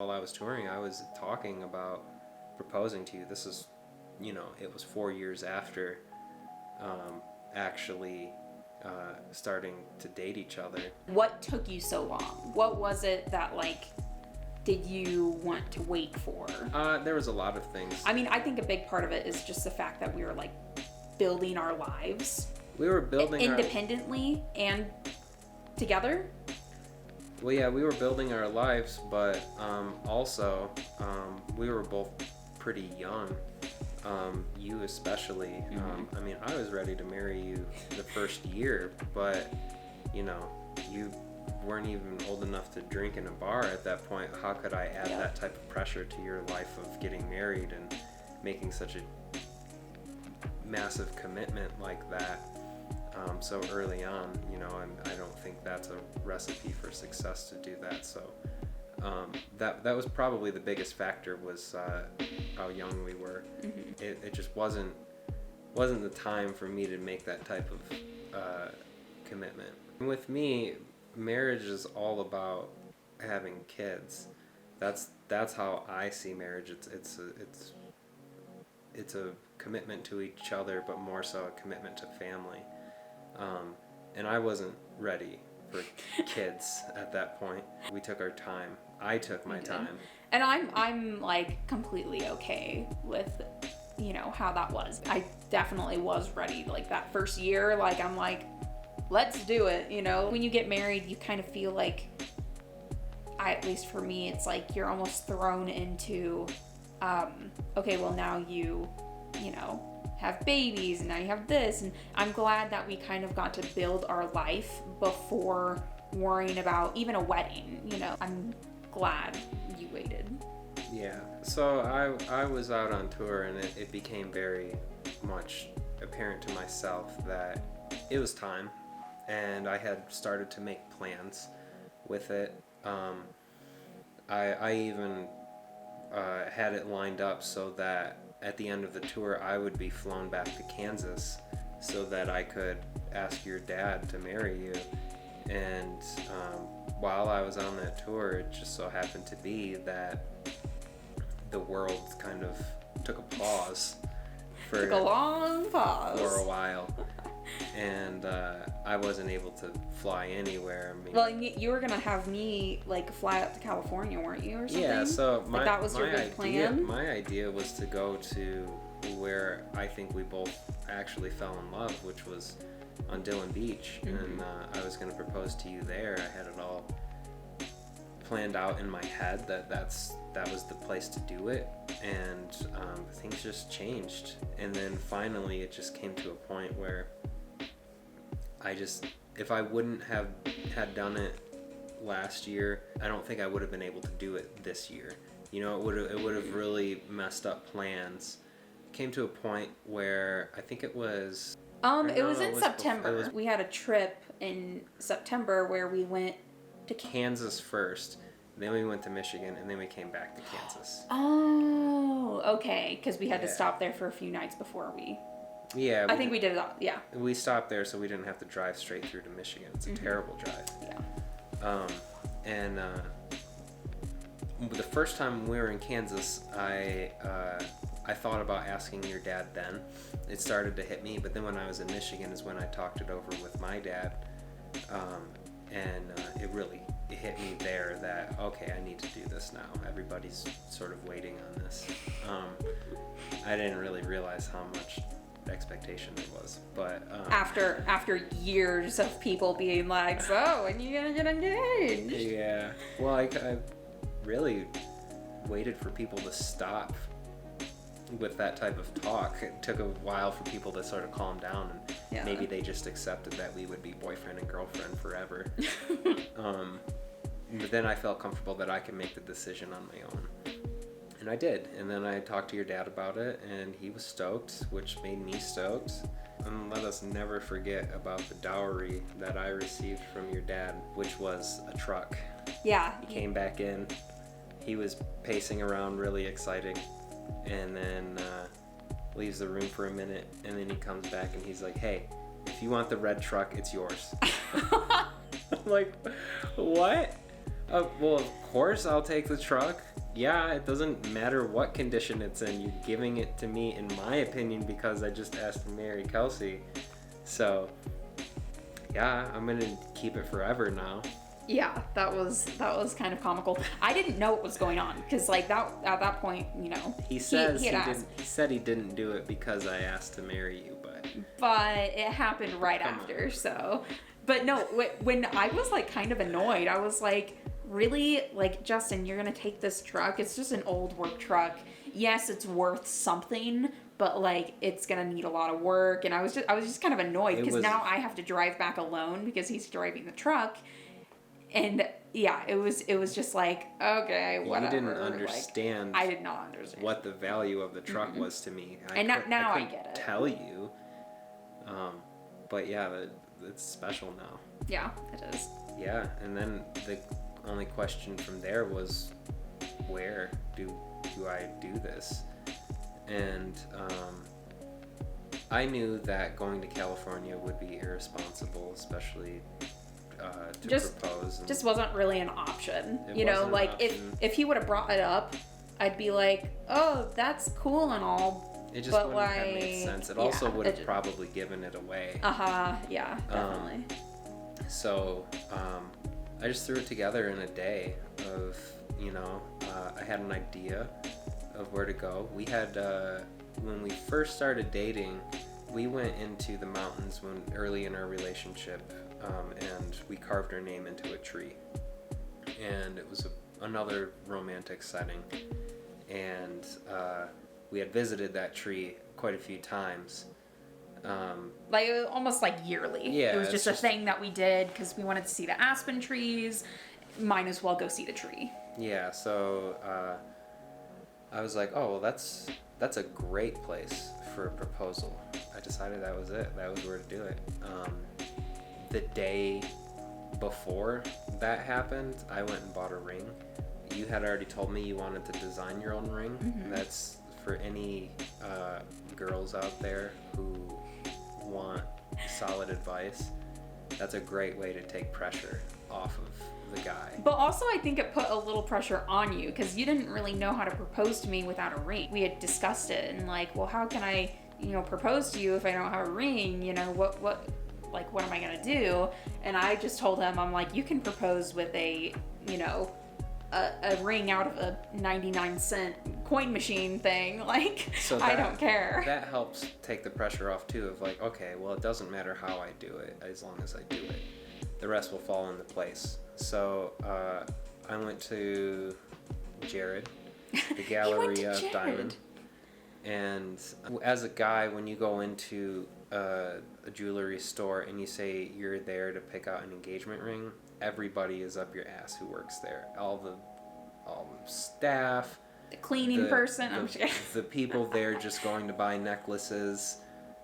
While I was touring, I was talking about proposing to you. This is, it was 4 years after actually starting to date each other. What took you so long? What was it that, did you want to wait for? There was a lot of things. I mean, I think a big part of it is just the fact that we were, building our lives. We were building independently and together? Well, yeah, we were building our lives, but also we were both pretty young. You especially. Mm-hmm. I mean, I was ready to marry you the first year, but you weren't even old enough to drink in a bar at that point. How could I add that type of pressure to your life of getting married and making such a massive commitment like that so early on? I don't think that's a recipe for success to do that. So that was probably the biggest factor, was how young we were. Mm-hmm. It just wasn't the time for me to make that type of commitment. With me, marriage is all about having kids. That's how I see marriage. It's a commitment to each other, but more so a commitment to family. And I wasn't ready for kids at that point. We took our time. I took my time. And I'm completely okay with, how that was. I definitely was ready. That first year, I'm let's do it, When you get married, you kind of feel like, at least for me, it's you're almost thrown into, okay, well now you have babies and now you have this. And I'm glad that we kind of got to build our life before worrying about even a wedding, I'm glad you waited. Yeah, so I was out on tour, and it became very much apparent to myself that it was time, and I had started to make plans with it. I even had it lined up so that at the end of the tour I would be flown back to Kansas so that I could ask your dad to marry you. And while I was on that tour, it just so happened to be that the world kind of took a pause took a long pause for a while. And I wasn't able to fly anywhere. I mean, well, you were gonna have me fly up to California, weren't you, or something? Yeah, so that was your big plan. My idea was to go to where I think we both actually fell in love, which was on Dillon Beach. Mm-hmm. And I was gonna propose to you there. I had it all planned out in my head that was the place to do it, and things just changed. And then finally it just came to a point where if I wouldn't have had done it last year, I don't think I would have been able to do it this year. It would have really messed up plans. It came to a point where I think it was it was in September. We had a trip in September where we went to Kansas first, then we went to Michigan, and then we came back to Kansas. Oh, okay, because we had to stop there for a few nights before we... Yeah. I think we did it all, yeah. We stopped there so we didn't have to drive straight through to Michigan. It's a terrible drive. Yeah. And the first time we were in Kansas, I thought about asking your dad then. It started to hit me, but then when I was in Michigan is when I talked it over with my dad. And it hit me there that, okay, I need to do this now. Everybody's sort of waiting on this. I didn't really realize how much expectation it was, but after years of people being like, so when you gonna get engaged? Yeah, well, I really waited for people to stop with that type of talk. It took a while for people to sort of calm down, and maybe they just accepted that we would be boyfriend and girlfriend forever. But then I felt comfortable that I could make the decision on my own. And I did. And then I talked to your dad about it, and he was stoked, which made me stoked. And let us never forget about the dowry that I received from your dad, which was a truck. Yeah. He came back in. He was pacing around really excited, and then leaves the room for a minute, and then he comes back and he's like, hey, if you want the red truck, it's yours. I'm like, what? Well, of course I'll take the truck. yeah, it doesn't matter what condition it's in. You're giving it to me, in my opinion, because I just asked to marry Kelsey. So, yeah, I'm gonna keep it forever now. Yeah, that was kind of comical. I didn't know what was going on because like that at that point, you know, He said he didn't do it because I asked to marry you, but it happened right after. So, but no, when I was like kind of annoyed, I was like, really, like, Justin, you're gonna take this truck? It's just an old work truck. Yes, it's worth something, but like it's gonna need a lot of work. And I was just kind of annoyed because now I have to drive back alone because he's driving the truck. And yeah, it was just like, okay, whatever. You didn't understand. Like, I did not understand what the value of the truck was to me. I get it. Tell you, but yeah, it's special now. Yeah, it is. Yeah, and then the only question from there was, where do I do this? And I knew that going to California would be irresponsible, especially to propose. Just wasn't really an option. You know, like if he would have brought it up, I'd be like, oh, that's cool and all. It just wouldn't have made sense. It also would have probably given it away. Yeah, definitely. So I just threw it together in a day of, you know, I had an idea of where to go. We had, when we first started dating, we went into the mountains early in our relationship, and we carved our name into a tree. And it was another romantic setting. And we had visited that tree quite a few times. Like almost like yearly. Yeah, it was just a thing that we did because we wanted to see the aspen trees. Might as well go see the tree. Yeah, so I was like, oh, well, that's a great place for a proposal. I decided that was it. That was where to do it. The day before that happened, I went and bought a ring. You had already told me you wanted to design your own ring. Mm-hmm. That's for any girls out there who want solid advice. That's a great way to take pressure off of the guy. But also I think it put a little pressure on you because you didn't really know how to propose to me without a ring. We had discussed it and like, well, how can I, you know, propose to you if I don't have a ring? You know, what am I gonna do? And I just told him, I'm like, you can propose with a, you know, a ring out of a 99-cent coin machine thing. Like, so I don't care. That helps take the pressure off too of like, okay, well, it doesn't matter how I do it as long as I do it. The rest will fall into place. So I went to Jared, the Gallery of Diamond. And as a guy, when you go into a jewelry store and you say you're there to pick out an engagement ring, everybody is up your ass who works there. All the staff, the cleaning person, the people there just going to buy necklaces.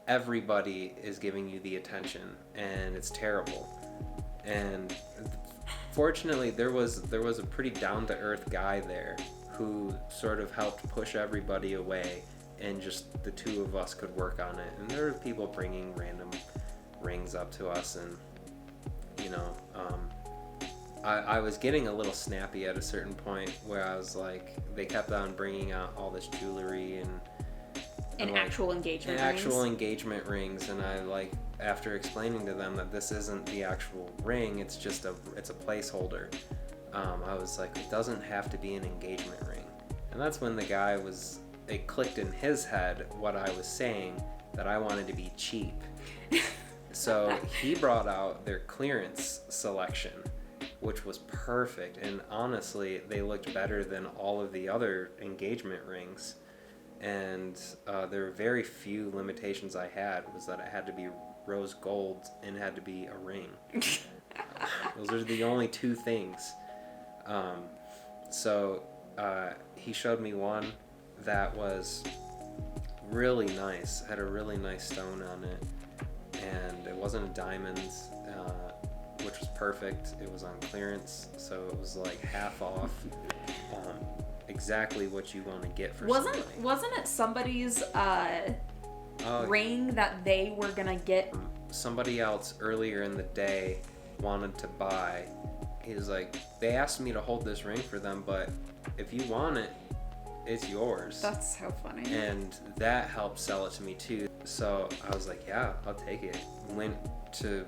Everybody is giving you the attention, and it's terrible. And fortunately, there was a pretty down-to-earth guy there who sort of helped push everybody away, and just the two of us could work on it. And there were people bringing random rings up to us, and you know, I was getting a little snappy at a certain point where I was like, they kept on bringing out all this jewelry and like, actual engagement rings, and I like, after explaining to them that this isn't the actual ring, it's just a placeholder. I was like, it doesn't have to be an engagement ring. And that's when the guy it clicked in his head what I was saying, that I wanted to be cheap. So he brought out their clearance selection, which was perfect, and honestly, they looked better than all of the other engagement rings. And there were very few limitations I had, was that it had to be rose gold and had to be a ring. Those are the only two things. So he showed me one that was really nice, had a really nice stone on it, and it wasn't a diamond, which was perfect. It was on clearance, so it was like half off. Exactly what you want to get for somebody. Wasn't it somebody's ring that they were gonna get? Somebody else earlier in the day wanted to buy, he was like, they asked me to hold this ring for them, but if you want it, it's yours. That's so funny. And that helped sell it to me too. So I was like, yeah, I'll take it. Went to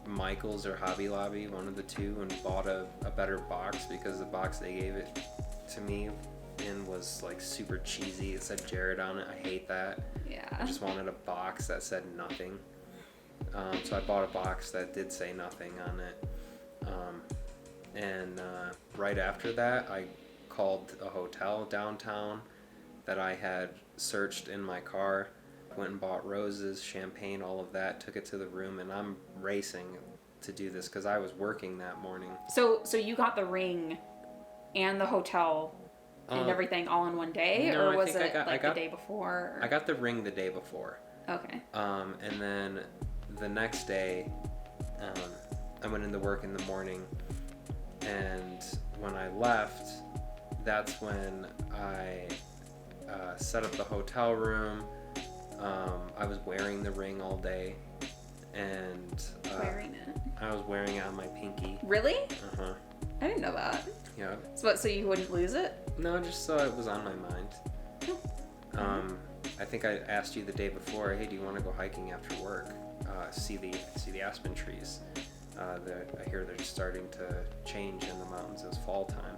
Michael's or Hobby Lobby, one of the two, and bought a better box, because the box they gave it to me in was like super cheesy. It said Jared on it. I hate that. Yeah. I just wanted a box that said nothing. So I bought a box that did say nothing on it. And right after that, I called a hotel downtown that I had searched in my car, went and bought roses, champagne, all of that, took it to the room, and I'm racing to do this because I was working that morning. So you got the ring and the hotel and everything all in one day? No, or was I it got the day before? Or? I got the ring the day before. Okay. And then the next day, I went into work in the morning, and when I left, that's when I set up the hotel room. I was wearing the ring all day, and wearing it. I was wearing it on my pinky. Really? Uh-huh. I didn't know that. Yeah. So you wouldn't lose it? No, just so it was on my mind. I think I asked you the day before, hey, do you want to go hiking after work? See the aspen trees. I hear they're starting to change in the mountains. It was fall time.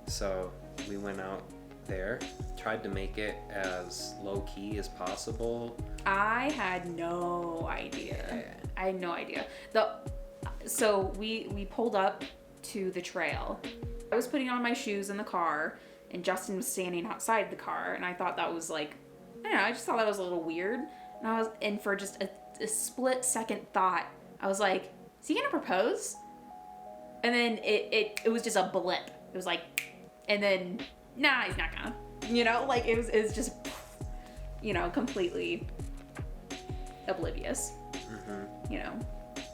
So we went out there, tried to make it as low key as possible. I had no idea. Yeah. I had no idea. So we pulled up to the trail. I was putting on my shoes in the car, and Justin was standing outside the car, and I thought that was like, I don't know, I just thought that was a little weird. And for just a split second thought, I was like, is he gonna propose? And then it was just a blip. It was like, and then, nah, he's not gonna. You know, like it was just, completely oblivious. Mm-hmm. You know.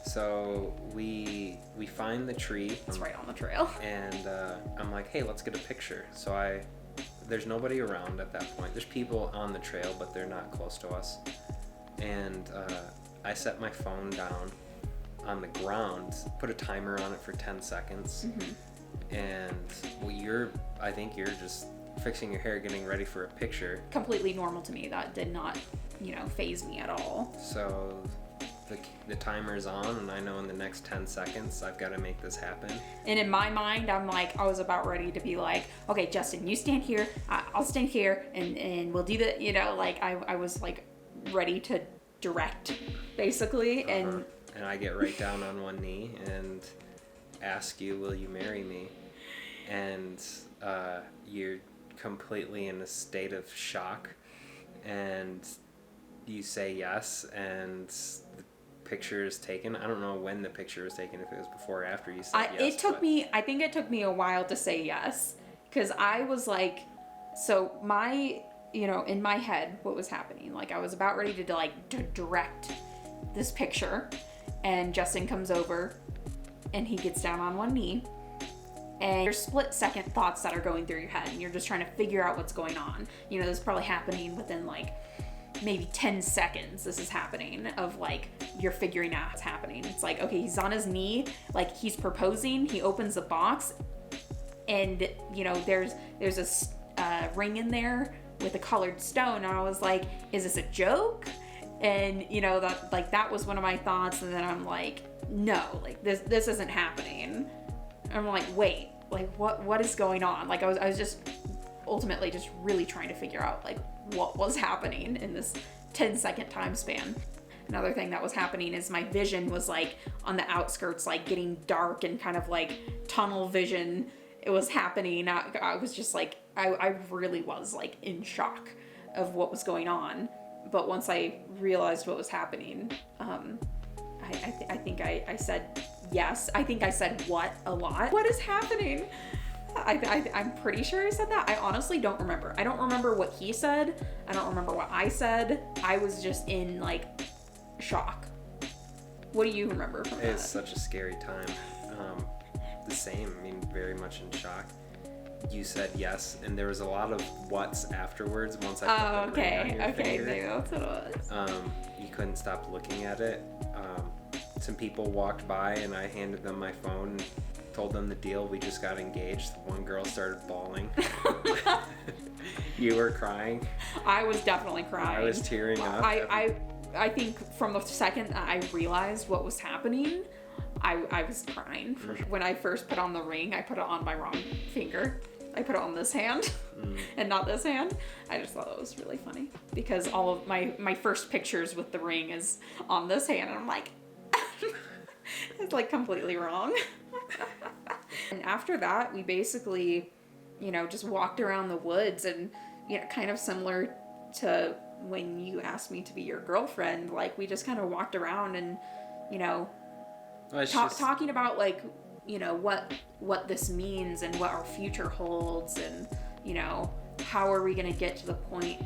So we find the tree. It's right on the trail. And I'm like, hey, let's get a picture. So there's nobody around at that point. There's people on the trail, but they're not close to us. And I set my phone down on the ground, put a timer on it for 10 seconds. Mm-hmm. And I think you're just fixing your hair, getting ready for a picture. Completely normal to me. That did not, faze me at all. So the timer's on, and I know in the next 10 seconds I've got to make this happen. And in my mind, I'm like, I was about ready to be like, okay, Justin, you stand here, I'll stand here, and we'll do the, I was like ready to direct, basically. Uh-huh. And I get right down on one knee and ask you, will you marry me? And you're completely in a state of shock, and you say yes, and the picture is taken. I don't know when the picture was taken, if it was before or after you said yes. I think it took me a while to say yes, because I was like, so my, in my head, what was happening, like I was about ready to direct this picture, and Justin comes over and he gets down on one knee, and there's split second thoughts that are going through your head, and you're just trying to figure out what's going on. This is probably happening within like maybe 10 seconds. This is happening of like, you're figuring out what's happening. It's like, okay, he's on his knee, like he's proposing, he opens the box, and there's a ring in there with a colored stone, and I was like, is this a joke? And that was one of my thoughts. And then I'm like, no, like this isn't happening. I'm like, wait, like what is going on? Like I was just ultimately just really trying to figure out like what was happening in this 10-second time span. Another thing that was happening is my vision was like on the outskirts, like getting dark and kind of like tunnel vision. It was happening. I was just like, I really was like in shock of what was going on. But once I realized what was happening, I think I said yes. I think I said what a lot. What is happening? I'm pretty sure I said that. I honestly don't remember. I don't remember what he said. I don't remember what I said. I was just in like shock. What do you remember from that? It's such a scary time. The same. I mean, very much in shock. You said yes, and there was a lot of whats afterwards once I put the ring on your finger. Maybe that's what it was. You couldn't stop looking at it. Some people walked by, and I handed them my phone. told them the deal. We just got engaged. One girl started bawling. You were crying. I was definitely crying. I was tearing up. I think from the second that I realized what was happening, I was crying. When I first put on the ring, I put it on my wrong finger. I put it on this hand and not this hand. I just thought it was really funny because all of my first pictures with the ring is on this hand, and I'm like, it's like completely wrong. And after that, we basically, just walked around the woods and, kind of similar to when you asked me to be your girlfriend, like we just kind of walked around and, talking about like, what this means and what our future holds and, how are we going to get to the point,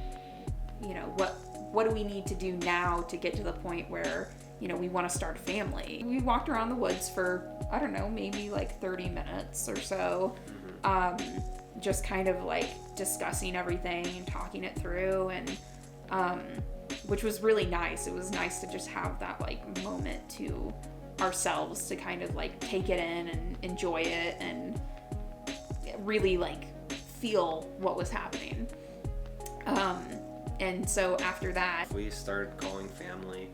what do we need to do now to get to the point where, we want to start a family. We walked around the woods for, I don't know, maybe like 30 minutes or so. Just kind of like discussing everything and talking it through, and which was really nice. It was nice to just have that like moment to ourselves to kind of like take it in and enjoy it and really like feel what was happening. And so after that, we started calling family.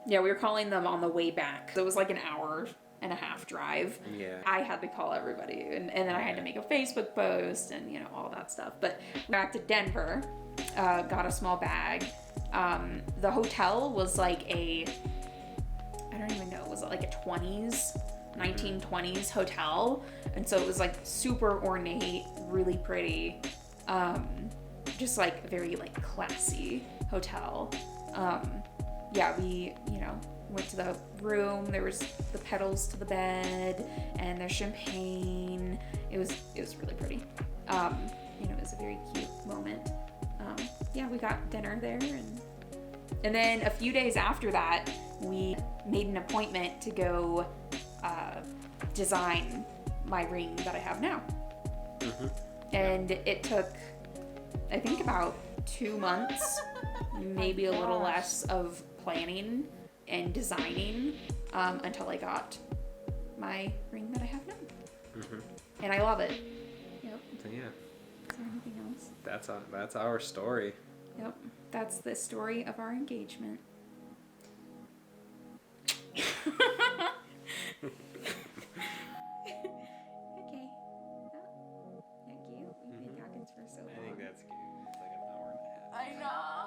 Yeah, we were calling them on the way back. It was like an hour and a half drive. Yeah. I had to call everybody, and then I had to make a Facebook post and, all that stuff. But back to Denver, got a small bag. The hotel was like I don't even know, was it like a 1920s hotel? And so it was like super ornate, really pretty, just like very like classy hotel. Yeah, we, went to the room. There was the petals to the bed, and there's champagne. It was really pretty. It was a very cute moment. Yeah, we got dinner there, and then a few days after that, we made an appointment to go design my ring that I have now. And it took, I think, about 2 months, maybe a little less, of planning and designing until I got my ring that I have now. And I love it. Yep. So yeah. Is there anything else? That's our story. Yep. That's the story of our engagement. Okay. Well, thank you. We've been talking for so long. I think that's cute. It's like an hour and a half. I know.